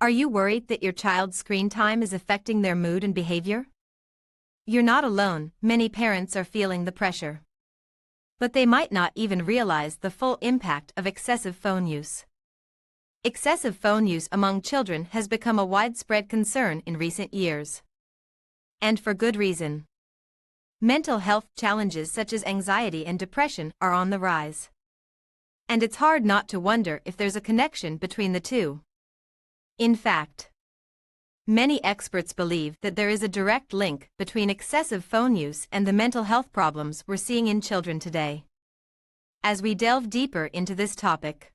Are you worried that your child's screen time is affecting their mood and behavior? You're not alone, many parents are feeling the pressure. But they might not even realize the full impact of excessive phone use. Excessive phone use among children has become a widespread concern in recent years. And for good reason. Mental health challenges such as anxiety and depression are on the rise. And it's hard not to wonder if there's a connection between the two. In fact, many experts believe that there is a direct link between excessive phone use and the mental health problems we're seeing in children today. As we delve deeper into this topic,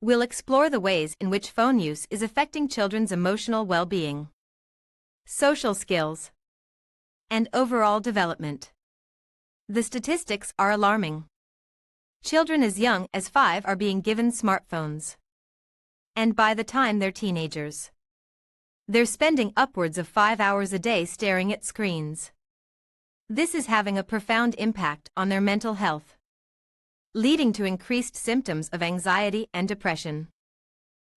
we'll explore the ways in which phone use is affecting children's emotional well-being, social skills, and overall development. The statistics are alarming. Children as young as 5 are being given smartphones. And by the time they're teenagers, they're spending upwards of 5 hours a day staring at screens. This is having a profound impact on their mental health, leading to increased symptoms of anxiety and depression.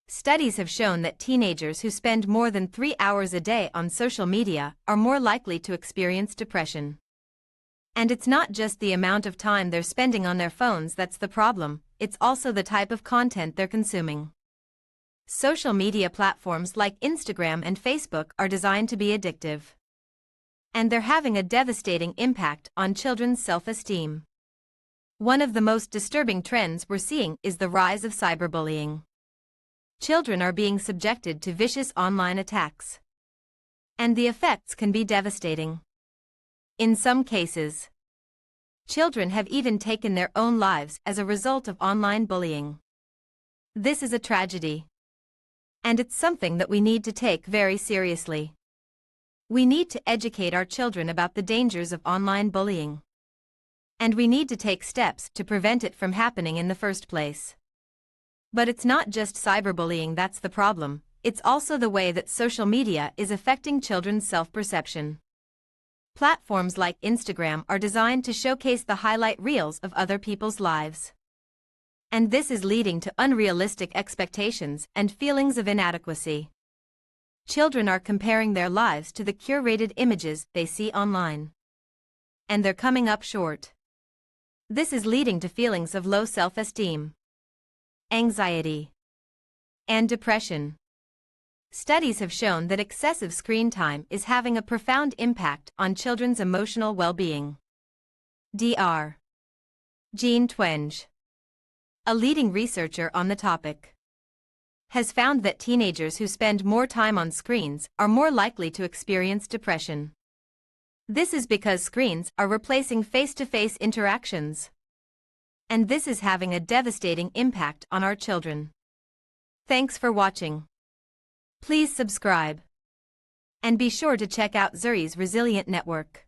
Studies have shown that teenagers who spend more than 3 hours a day on social media are more likely to experience depression. And it's not just the amount of time they're spending on their phones that's the problem, it's also the type of content they're consuming. Social media platforms like Instagram and Facebook are designed to be addictive. And they're having a devastating impact on children's self-esteem. One of the most disturbing trends we're seeing is the rise of cyberbullying. Children are being subjected to vicious online attacks. And the effects can be devastating. In some cases, children have even taken their own lives as a result of online bullying. This is a tragedy. And it's something that we need to take very seriously. We need to educate our children about the dangers of online bullying. And we need to take steps to prevent it from happening in the first place. But it's not just cyberbullying that's the problem, it's also the way that social media is affecting children's self-perception. Platforms like Instagram are designed to showcase the highlight reels of other people's lives. And this is leading to unrealistic expectations and feelings of inadequacy. Children are comparing their lives to the curated images they see online. And they're coming up short. This is leading to feelings of low self-esteem, anxiety, and depression. Studies have shown that excessive screen time is having a profound impact on children's emotional well-being. Dr. Jean Twenge, a leading researcher on the topic, has found that teenagers who spend more time on screens are more likely to experience depression. This is because screens are replacing face-to-face interactions. And this is having a devastating impact on our children. Thanks for watching. Please subscribe. And be sure to check out Zuri's Resilient Network.